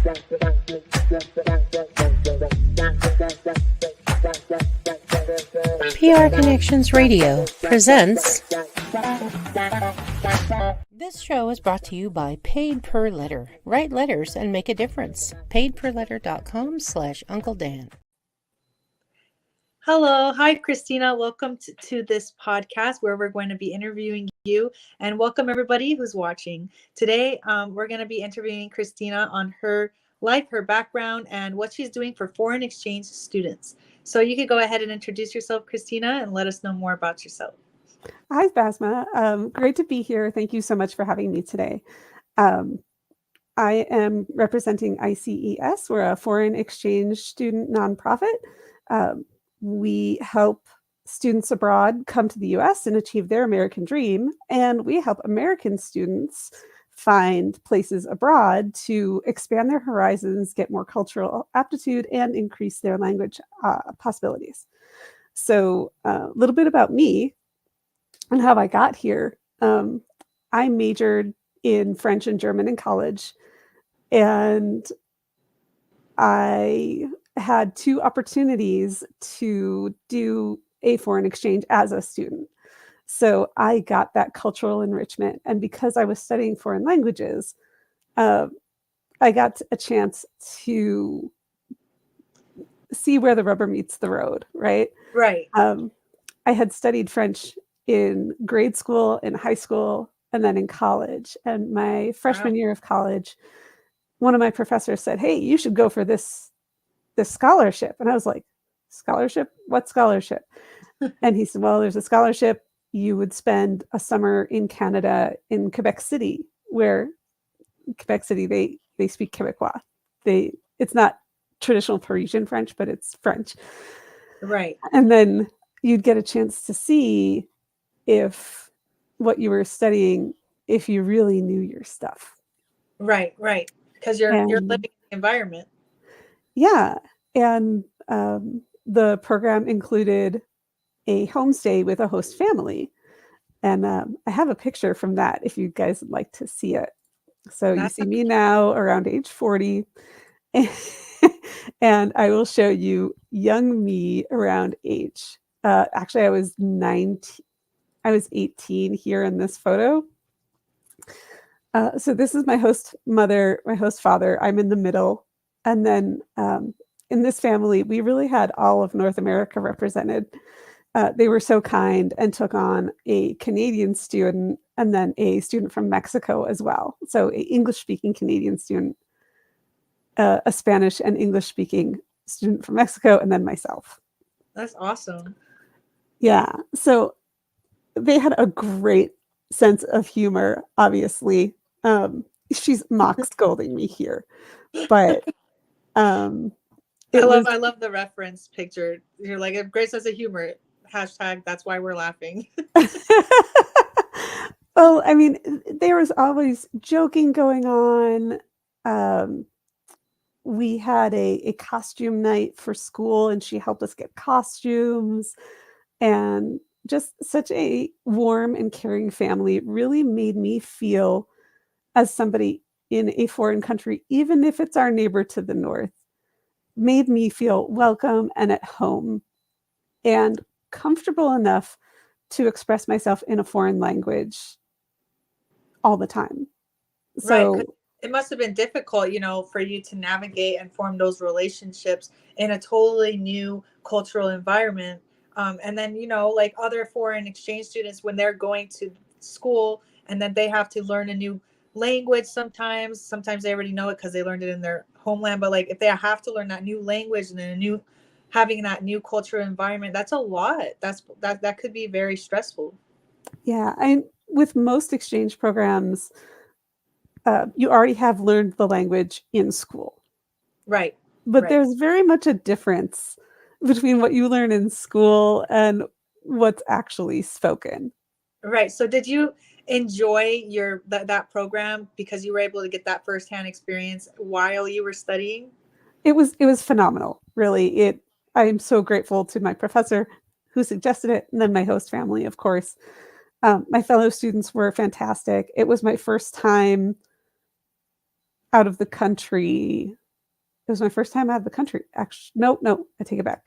PR Connections Radio presents. This show is brought to you by Paid Per Letter. Write letters and make a difference. paidperletter.com/Uncle Dan. Hello. Hi, Christina. Welcome to this podcast where we're going to be interviewing you, and welcome everybody who's watching. Today, we're going to be interviewing Christina on her life, her background, and what she's doing for foreign exchange students. So you could go ahead and introduce yourself, Christina, and let us know more about yourself. Hi, Basma. Great to be here. Thank you so much for having me today. I am representing ICES. We're a foreign exchange student nonprofit. We help students abroad come to the US and achieve their American dream, and we help American students find places abroad to expand their horizons, get more cultural aptitude, and increase their language possibilities. So a little bit about me and how I got here. I majored in French and German in college, and I had two opportunities to do a foreign exchange as a student. So I got that cultural enrichment. And because I was studying foreign languages, I got a chance to see where the rubber meets the road, right? Right. I had studied French in grade school, in high school, and then in college. And my freshman year of college, one of my professors said, "Hey, you should go for this scholarship." And I was like, "Scholarship? What scholarship?" And he said, "Well, there's a scholarship. You would spend a summer in Canada, in Quebec City, where Quebec City, they speak Quebecois. It's not traditional Parisian French, but it's French." Right. And then you'd get a chance to see if what you were studying, if you really knew your stuff. Right. Because you're living in the environment. Yeah. And the program included a homestay with a host family. And I have a picture from that if you guys would like to see it. So you see me now around age 40. And I will show you young me around age. Actually, I was 18 here in this photo. So this is my host mother, my host father. I'm in the middle. And then in this family, we really had all of North America represented. They were so kind and took on a Canadian student and then a student from Mexico as well. So an English-speaking Canadian student, a Spanish and English-speaking student from Mexico, and then myself. That's awesome. Yeah. So they had a great sense of humor, obviously. She's mock scolding me here, but I love the reference picture. You're like, a great sense of humor. # that's why we're laughing. Well, I mean, there was always joking going on. We had a costume night for school, and she helped us get costumes, and just such a warm and caring family. It really made me feel as somebody in a foreign country, even if it's our neighbor to the north, made me feel welcome and at home and comfortable enough to express myself in a foreign language all the time. So right. It must have been difficult, for you to navigate and form those relationships in a totally new cultural environment. And then, like other foreign exchange students, when they're going to school and then they have to learn a new language sometimes they already know it because they learned it in their homeland. But like if they have to learn that new language and then having that new cultural environment, that's a lot. That could be very stressful. Yeah, with most exchange programs, you already have learned the language in school. Right. But there's very much a difference between what you learn in school and what's actually spoken. Right. So did you enjoy that program because you were able to get that firsthand experience while you were studying? It was phenomenal, really. I am so grateful to my professor who suggested it, and then my host family, of course. My fellow students were fantastic. It was my first time out of the country. It was my first time out of the country. Actually, no, I take it back.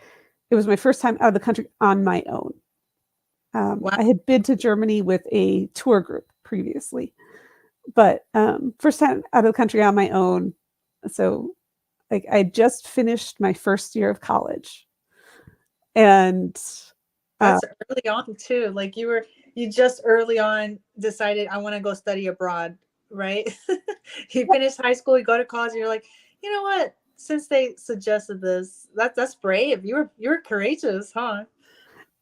It was my first time out of the country on my own. Wow. I had been to Germany with a tour group previously, but first time out of the country on my own. So, like, I just finished my first year of college, and That's early on too. Like you just early on decided I want to go study abroad, right? You finish high school, you go to college, and you're like, you know what? Since they suggested this, that's brave. You were courageous, huh?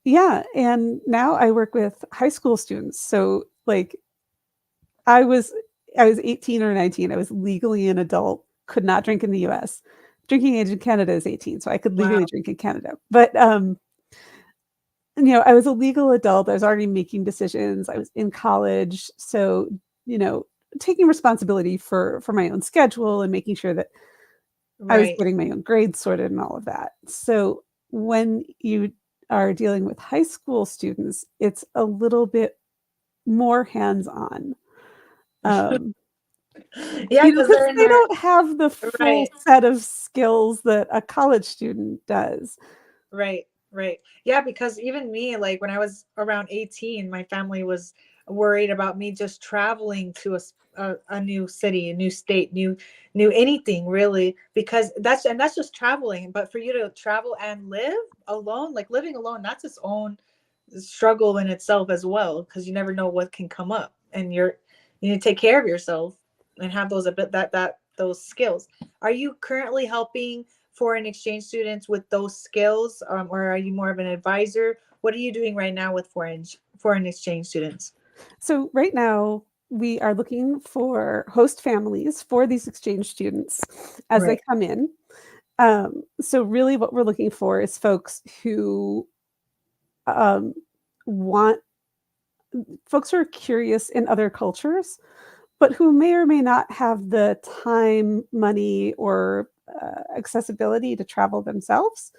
yeah, and now I work with high school students. So, like, I was I was 18 or 19. I was legally an adult, could not drink in the US. Drinking age in Canada is 18, so I could legally Wow. drink in Canada. But I was a legal adult. I was already making decisions. I was in college, so, you know, taking responsibility for my own schedule and making sure that I was Right. getting my own grades sorted and all of that. So when you are dealing with high school students, it's a little bit more hands-on. Um, Yeah, because because they're in they their don't have the full right. set of skills that a college student does. Right, right. Yeah, because even me, like when I was around 18, my family was worried about me just traveling to a new city, a new state, new anything really, because that's just traveling. But for you to travel and live alone, like living alone, that's its own struggle in itself as well, because you never know what can come up, and you need to take care of yourself and have those a bit that those skills. Are you currently helping foreign exchange students with those skills, or are you more of an advisor? What are you doing right now with foreign exchange students? So right now, we are looking for host families for these exchange students as they Right. come in. So really what we're looking for is folks who um, want folks who are curious in other cultures, but who may or may not have the time, money, or accessibility to travel themselves,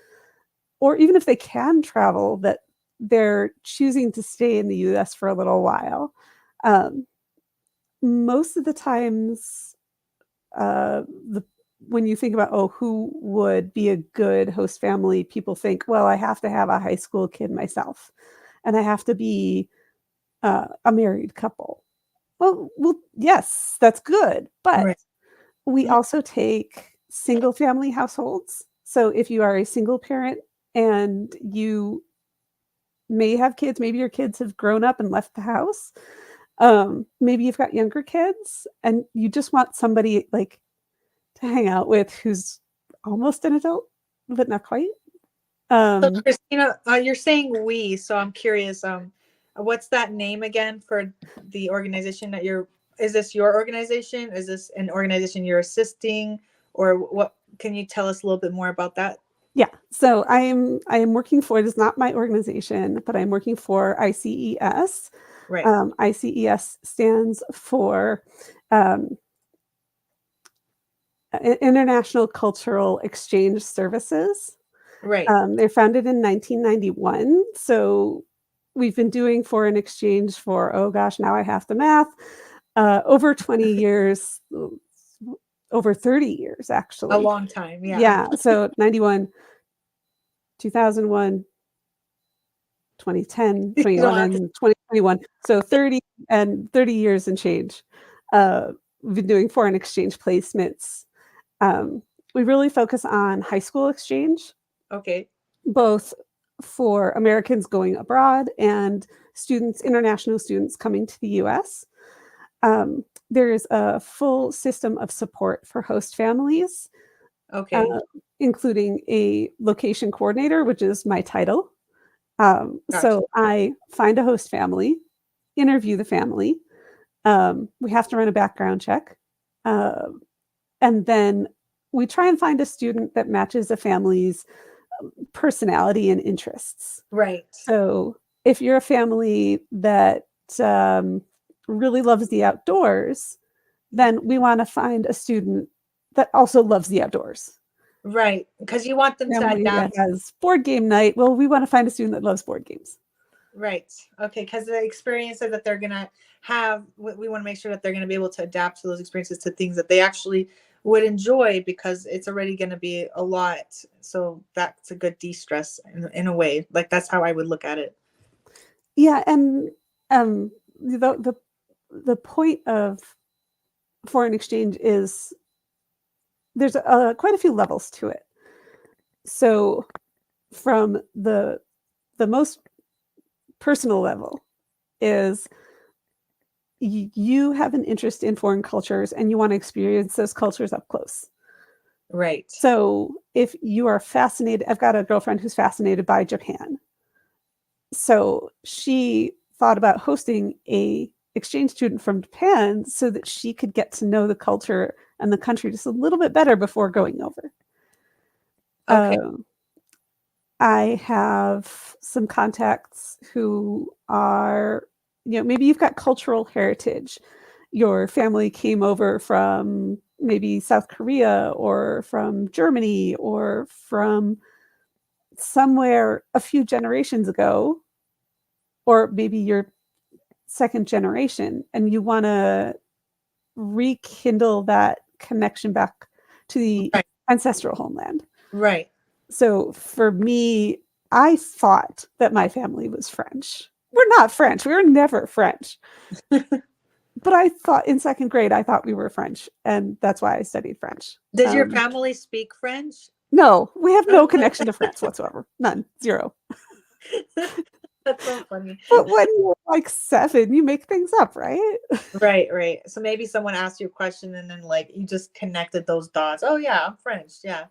or even if they can travel, that they're choosing to stay in the US for a little while. Um, Most of the times, the when you think about, oh, who would be a good host family, people think, well, I have to have a high school kid myself, and I have to be a married couple. Well, yes, that's good, but Right. we also take single family households. So if you are a single parent and you may have kids, maybe your kids have grown up and left the house. Maybe you've got younger kids and you just want somebody like to hang out with who's almost an adult, but not quite. So Um, Christina, you're saying we, so I'm curious, what's that name again for the organization that you're, is this your organization? Is this an organization you're assisting, or what? Can you tell us a little bit more about that? yeah, so I am working for, it is not my organization, but I'm working for ICES. Right. ICES stands for um, International Cultural Exchange Services. Right. They're founded in 1991. So we've been doing foreign exchange for, oh gosh, now I have to math, over 20 years, over 30 years, A actually. long time. Yeah. Yeah. So 91, 2001, 2010, You don't 21, have to. and 2021. So 30 years and change. We've been doing foreign exchange placements. Um, we really focus on high school exchange, Okay. both for Americans going abroad and students, international students coming to the US. There is a full system of support for host families, uh, Okay. including a location coordinator, which is my title. Gotcha. So I find a host family, interview the family. We have to run a background check. Uh, and then we try and find a student that matches a family's personality and interests. Right. So if you're a family that um, really loves the outdoors, then we want to find a student that also loves the outdoors. Right. Because you want them to Family that adapt. has board game night, well, we want to find a student that loves board games. Right. Okay. Because the experiences that they're gonna we want to make sure that they're going to be able to adapt to those experiences, to things that they actually would enjoy, because it's already going to be a lot. So that's a good de-stress in a way. Like, that's how I would look at it. Yeah, and um, the point of foreign exchange is there's quite a few levels to it. So from the most personal level is you have an interest in foreign cultures and you want to experience those cultures up close. Right. So if you are fascinated, I've got a girlfriend who's fascinated by Japan. So she thought about hosting a exchange student from Japan so that she could get to know the culture and the country just a little bit better before going over. Okay. I have some contacts who are, maybe you've got cultural heritage. Your family came over from maybe South Korea or from Germany or from somewhere a few generations ago, or maybe you're second generation and you want to rekindle that connection back to the Right. ancestral homeland. Right. So for me, I thought that my family was French. We're not French. We were never French. But I thought in second grade, I thought we were French. And that's why I studied French. Does your family speak French? No, we have no connection to France whatsoever. None. Zero. That's so funny. But when you're like 7, you make things up, right? Right, right. So maybe someone asked you a question and then like you just connected those dots. Oh yeah, I'm French. Yeah.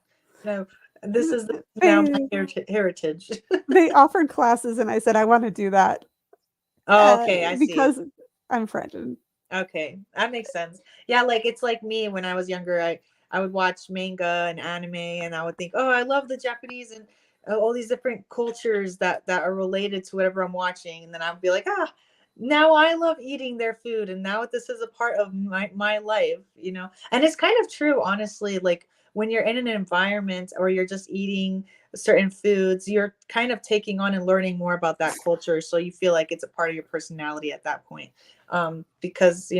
No, this is now my heritage. They offered classes and I said, I want to do that. Oh, okay, I see. Because I'm French. Okay, that makes sense. Yeah, like it's like me when I was younger. I would watch manga and anime, and I would think, oh, I love the Japanese and all these different cultures that are related to whatever I'm watching, and then I would be like, ah, now I love eating their food, and now this is a part of my life, you know. And it's kind of true, honestly. Like when you're in an environment or you're just eating certain foods, you're kind of taking on and learning more about that culture, so you feel like it's a part of your personality at that point. Because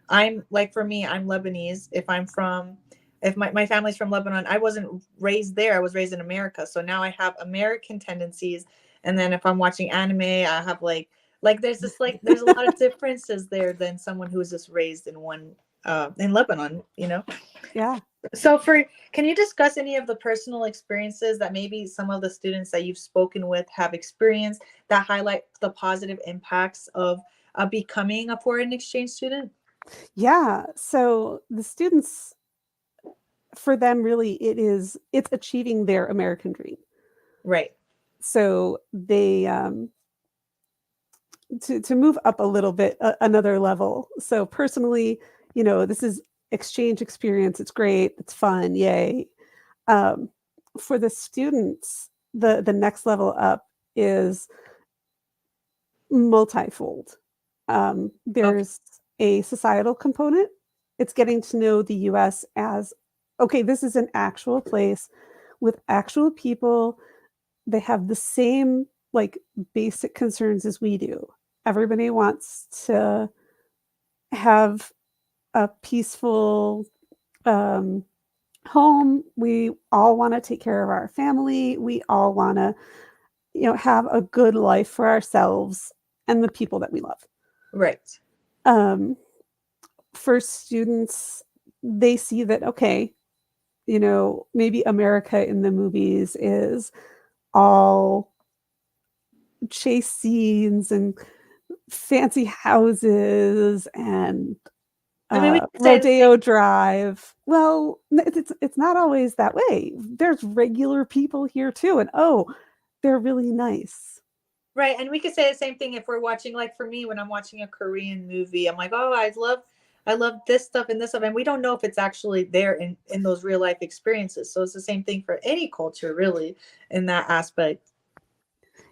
I'm like, for me, I'm Lebanese. If my family's from Lebanon, I wasn't raised there. I was raised in America. So now I have American tendencies. And then if I'm watching anime, I have like there's a lot of differences there than someone who was just raised in Lebanon, you know? Yeah. So can you discuss any of the personal experiences that maybe some of the students that you've spoken with have experienced that highlight the positive impacts of becoming a foreign exchange student? Yeah. So the students, for them, really, it's achieving their American dream. Right. So they, to move up a little bit, another level. So personally, this is exchange experience. It's great. It's fun. Yay. Um, for the students, the next level up is multifold. Okay. There's a societal component. It's getting to know the US as, okay, this is an actual place with actual people. They have the same like basic concerns as we do. Everybody wants to have a peaceful home. We all want to take care of our family. We all want to, have a good life for ourselves and the people that we love. Right. For students, they see that, okay, maybe America in the movies is all chase scenes and fancy houses and I mean, we could say rodeo drive. Well, it's not always that way. There's regular people here too, and they're really nice. right, and we could say the same thing if we're watching. Like for me, when I'm watching a Korean movie, I'm like, oh, I love this stuff and this stuff, and we don't know if it's actually there in those real life experiences. So it's the same thing for any culture, really, in that aspect.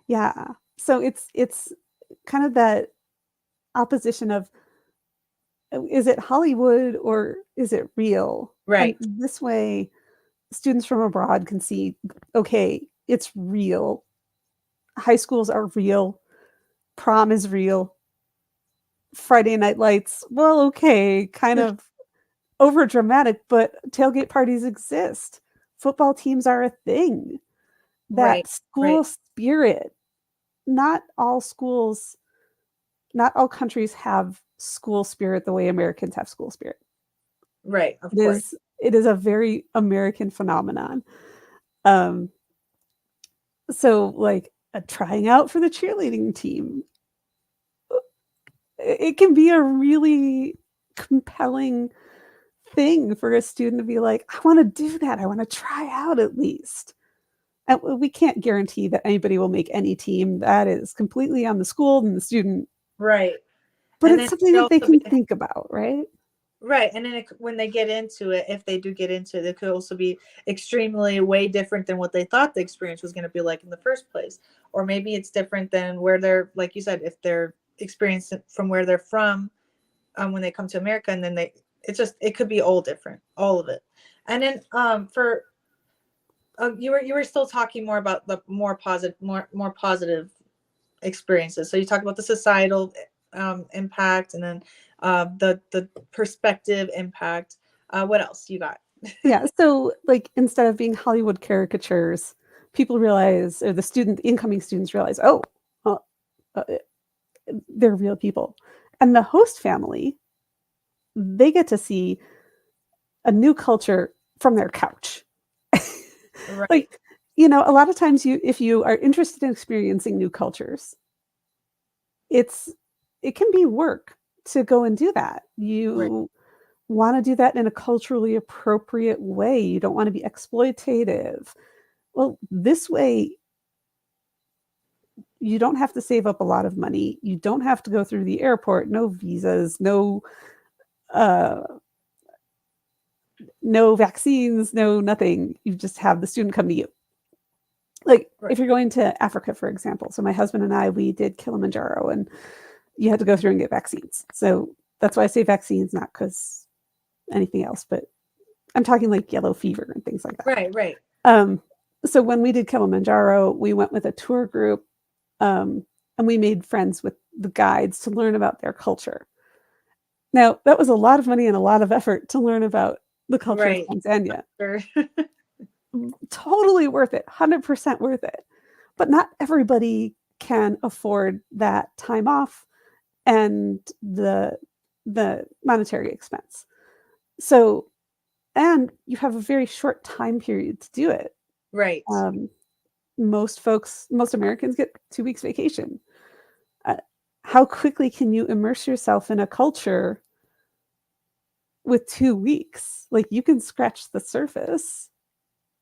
Yeah. So it's kind of that opposition of, is it Hollywood or is it real? And Right. this way, students from abroad can see, okay, it's real. High schools are real. Prom is real. Friday night lights, well, okay, kind of over dramatic, but tailgate parties exist. Football teams are a thing. Right. That school Right. spirit, not all schools, not all countries have school spirit the way Americans have school spirit. Right. Of It course. is it is a very American phenomenon. Um, so like a trying out for the cheerleading team, it can be a really compelling thing for a student to be like, I want to do that. I want to try out at least. And we can't guarantee that anybody will make any team. That is completely on the school and the student, Right. but And it's then it something could that they also be can think about, right? right. And then when they get into it, if they do get into it, it could also be extremely way different than what they thought the experience was going to be like in the first place. Or maybe it's different than where they're, like you said, if they're experiencing from where they're from, when they come to America, and then it could be all different, all of it. And then for you were still talking more about the more positive experiences. So you talked about the societal impact, and then the perspective impact. What else you got? Yeah. So, like, instead of being Hollywood caricatures, people realize, or incoming students realize, oh, well, uh, they're real people. And the host family, they get to see a new culture from their couch. Right. Like, a lot of times if you are interested in experiencing new cultures, it's it can be work to go and do that. Right. You want to do that in a culturally appropriate way. You don't want to be exploitative. Well, this way you don't have to save up a lot of money. You don't have to go through the airport, no visas, uh no vaccines, no nothing. You just have the student come to you. Like Right. if you're going to Africa, for example. So my husband and I, we did Kilimanjaro, and you had to go through and get vaccines. So that's why I say vaccines, not because anything else, but I'm talking like yellow fever and things like that. Right. Right. Um, so when we did Kilimanjaro, we went with a tour group, and we made friends with the guides to learn about their culture. Now, that was a lot of money and a lot of effort to learn about the culture of Right. Tanzania. Sure. Totally worth it, 100% worth it. But not everybody can afford that time off and the monetary expense. So, and you have a very short time period to do it. Right. Um, most Americans get 2 weeks vacation. Uh, how quickly can you immerse yourself in a culture with 2 weeks? Like you can scratch the surface,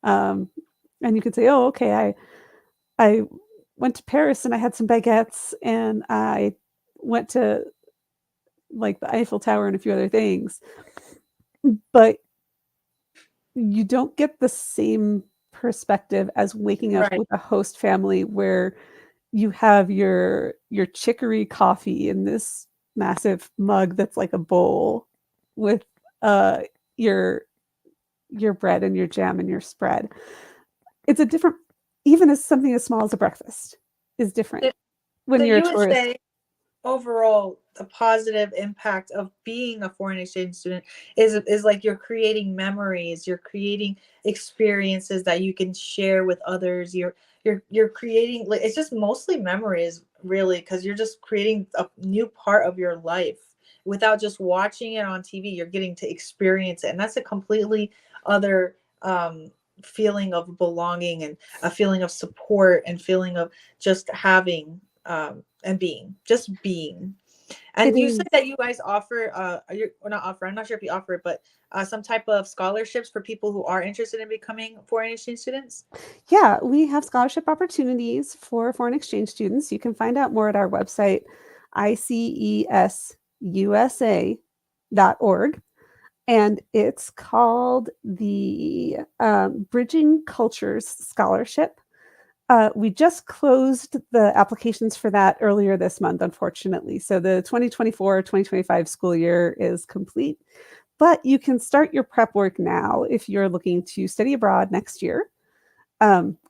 um, and you could say, "Oh, okay, I went to Paris and I had some baguettes, and I went to like the Eiffel Tower and a few other things." But you don't get the same perspective as waking up Right. with a host family where you have your chicory coffee in this massive mug that's like a bowl with uh your your bread and your jam and your spread. It's a different, even as something as small as a breakfast is different So, when so you're a you would tourist. say overall the positive impact of being a foreign exchange student is like you're creating memories, you're creating experiences that you can share with others, you're creating, like, it's just mostly memories really, because you're just creating a new part of your life without just watching it on TV. You're getting to experience it, and that's a completely other feeling of belonging, and a feeling of support, and feeling of just having and being. It And you said is. that you guys offer or not offer, I'm not sure if you offer it, but some type of scholarships for people who are interested in becoming foreign exchange students. Yeah, we have scholarship opportunities for foreign exchange students. You can find out more at our website, icesusa.org. And it's called the Bridging Cultures Scholarship. We just closed the applications for that earlier this month, unfortunately. So the 2024-2025 school year is complete, but you can start your prep work now if you're looking to study abroad next year.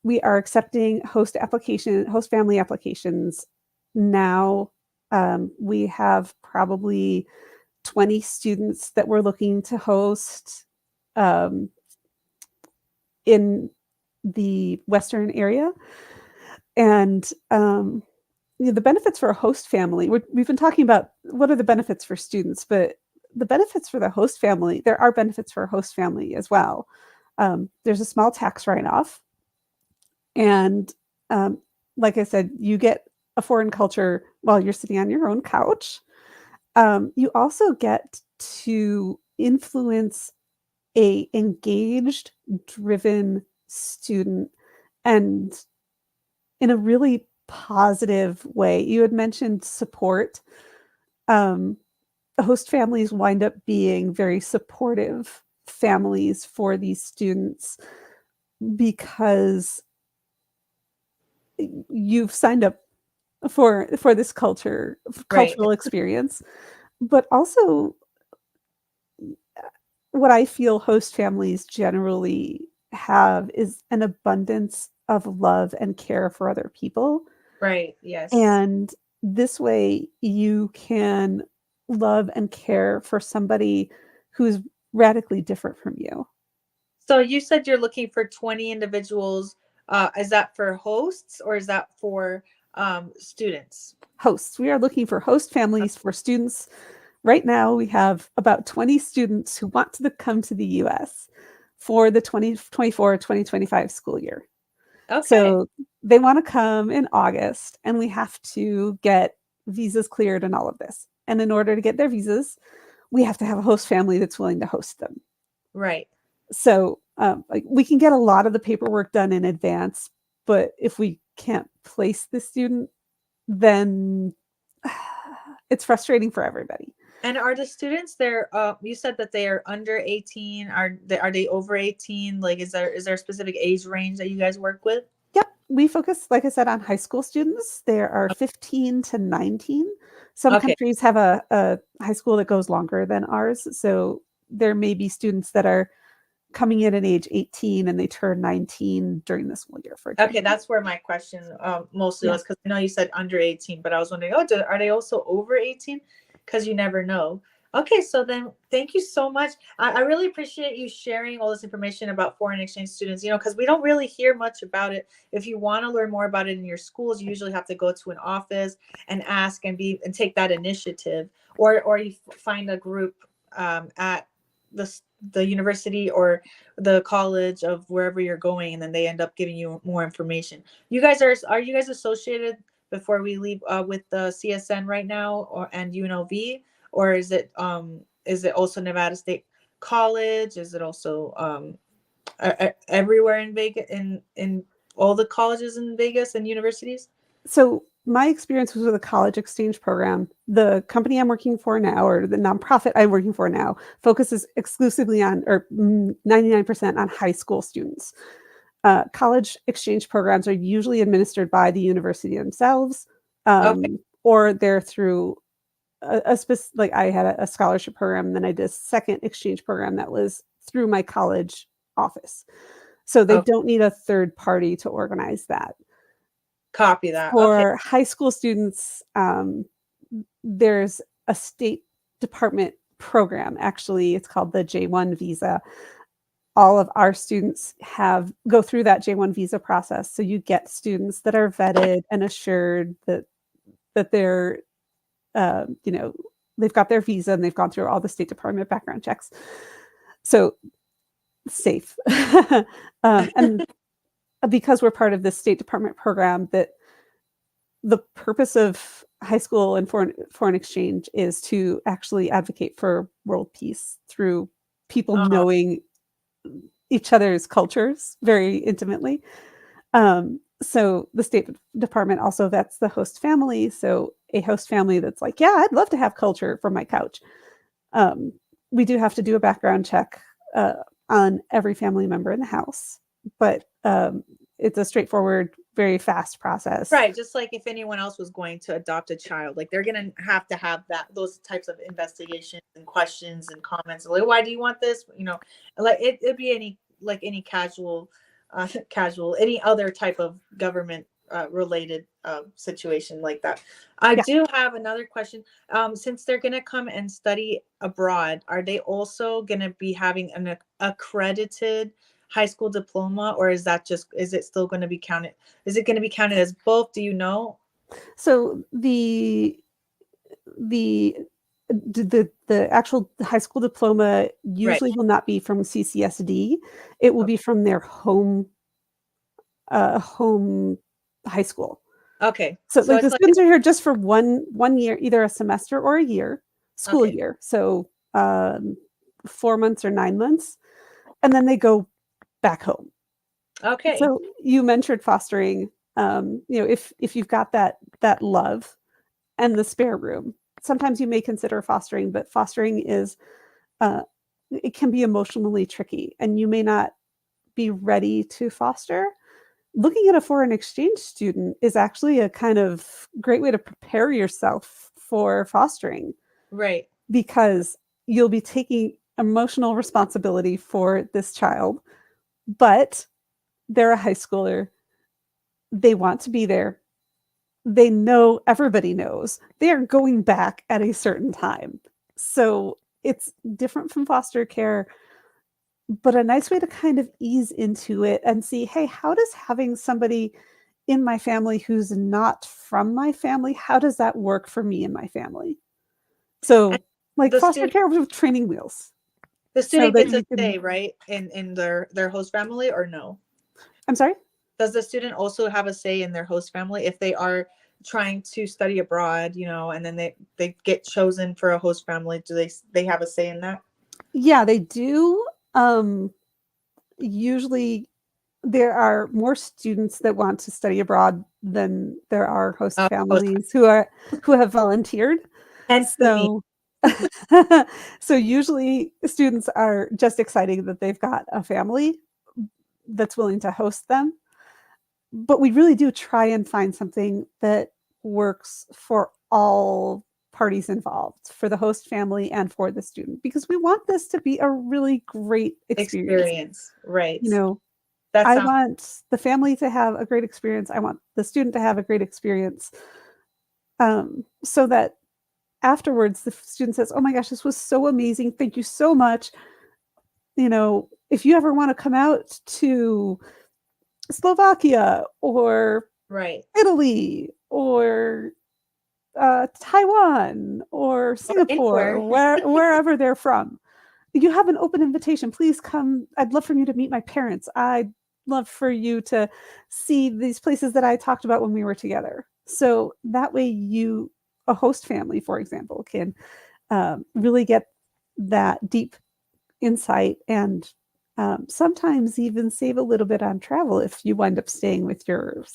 We are accepting host family applications now We have probably 20 students that we're looking to host in the Western area. And the benefits for a host family, we've been talking about what are the benefits for students, but the benefits for the host family, there are benefits for a host family as well. There's a small tax write-off. And like I said, you get a foreign culture while you're sitting on your own couch. You also get to influence a engaged, driven student, and in a really positive way. You had mentioned support. Host families wind up being very supportive families for these students because you've signed up for this cultural experience. But also, what I feel host families generally have is an abundance of love and care for other people. Right. Yes. And this way you can love and care for somebody who's radically different from you. So you said you're looking for 20 individuals. Is that for hosts or is that for students? Hosts. We are looking for host families for students. Right now, we have about 20 students who want to come to the US for the 2024-2025 school year. Okay. So they want to come in August, and we have to get visas cleared and all of this. And in order to get their visas, we have to have a host family that's willing to host them. Right. So we can get a lot of the paperwork done in advance, but if we can't place the student, then it's frustrating for everybody. And are the students there? You said that they are under 18. Are they over 18? Like, is there a specific age range that you guys work with? Yep, we focus, like I said, on high school students. There are 15 to 19. Some countries have a high school that goes longer than ours, so there may be students that are coming in at age 18 and they turn 19 during the school year, for example. Okay, that's where my question mostly was, because I know you said under 18, but I was wondering, are they also over 18? Because you never know. Okay, so then thank you so much. I really appreciate you sharing all this information about foreign exchange students, because we don't really hear much about it. If you want to learn more about it in your schools, you usually have to go to an office and ask and take that initiative, or you find a group at the university or the college of wherever you're going, and then they end up giving you more information. Are you guys associated, before we leave, with the CSN right now, and UNLV, or is it also Nevada State College? Is it also everywhere in Vegas, in all the colleges in Vegas and universities? So my experience was with a college exchange program. The company I'm working for now, or the nonprofit I'm working for now, focuses exclusively on, or 99% on, high school students. College exchange programs are usually administered by the university themselves, or they're through like I had a scholarship program, and then I did a second exchange program that was through my college office. So they don't need a third party to organize that. Copy that. For high school students, there's a State Department program. Actually, it's called the J1 visa. All of our students go through that J1 visa process. So you get students that are vetted and assured that they're, they've got their visa and they've gone through all the State Department background checks. So safe. And because we're part of this State Department program, that the purpose of high school and foreign exchange is to actually advocate for world peace through people knowing each other's cultures very intimately. So the State Department also vets the host family. So a host family that's like, yeah, I'd love to have culture from my couch. We do have to do a background check on every family member in the house, but it's a straightforward, very fast process. Right. Just like if anyone else was going to adopt a child, like they're going to have those types of investigations and questions and comments. Like, why do you want this? Like it'd be any casual, any other type of government related situation like that. I do have another question. Since they're going to come and study abroad, are they also going to be having an accredited high school diploma, or is it still going to be counted? Is it going to be counted as both? Do you know? So the actual high school diploma usually will not be from CCSD. It will be from their home high school. Okay. So like the students are here just for one year, either a semester or a year, school year. So 4 months or 9 months, and then they go back home. Okay. So you mentioned fostering. If you've got that love and the spare room, sometimes you may consider fostering, but fostering is it can be emotionally tricky, and you may not be ready to foster. Looking at a foreign exchange student is actually a kind of great way to prepare yourself for fostering. Right. Because you'll be taking emotional responsibility for this child, but they're a high schooler. They want to be there. They know, everybody knows, they are going back at a certain time. So it's different from foster care, but a nice way to kind of ease into it and see, hey, how does having somebody in my family who's not from my family, how does that work for me and my family? So like foster care with training wheels. The student gets a say, right, in their host family, or no? I'm sorry? Does the student also have a say in their host family if they are trying to study abroad, and then they get chosen for a host family? Do they have a say in that? Yeah, they do. Usually there are more students that want to study abroad than there are host families who have volunteered. And so so usually students are just excited that they've got a family that's willing to host them. But we really do try and find something that works for all parties involved, for the host family and for the student, because we want this to be a really great experience. Right. I want the family to have a great experience. I want the student to have a great experience, so that afterwards the student says, oh my gosh, this was so amazing. Thank you so much. If you ever want to come out to Slovakia or Italy or Taiwan or Singapore, wherever they're from, you have an open invitation. Please come. I'd love for you to meet my parents. I'd love for you to see these places that I talked about when we were together. So that way a host family, for example, can really get that deep insight and sometimes even save a little bit on travel if you wind up staying with your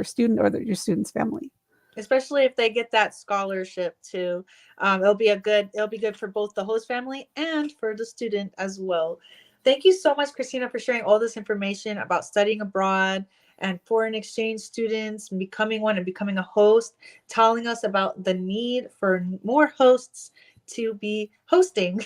student or your student's family. Especially if they get that scholarship too. It'll be good for both the host family and for the student as well. Thank you so much, Christina, for sharing all this information about studying abroad and foreign exchange students and becoming one and becoming a host, telling us about the need for more hosts to be hosting.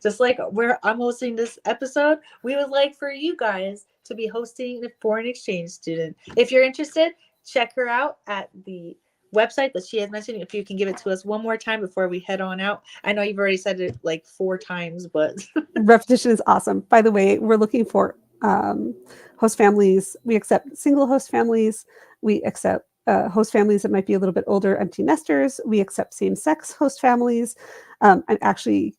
Just like I'm hosting this episode, we would like for you guys to be hosting the foreign exchange student. If you're interested, check her out at the website that she has mentioned. If you can give it to us one more time before we head on out. I know you've already said it like 4 times, but repetition is awesome. By the way, we're looking for host families. We accept single host families. We accept host families that might be a little bit older, empty nesters. We accept same-sex host families. I'm actually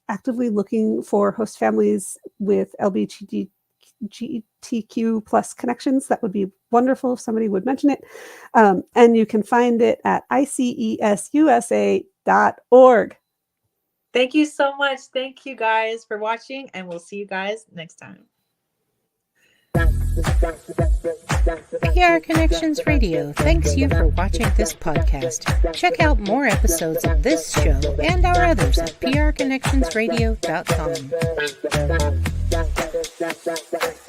actively looking for host families with LGBTQ plus connections. That would be wonderful if somebody would mention it. And you can find it at icesusa.org. Thank you so much. Thank you guys for watching, and we'll see you guys next time. PR Connections Radio thanks you for watching this podcast. Check out more episodes of this show and our others at prconnectionsradio.com.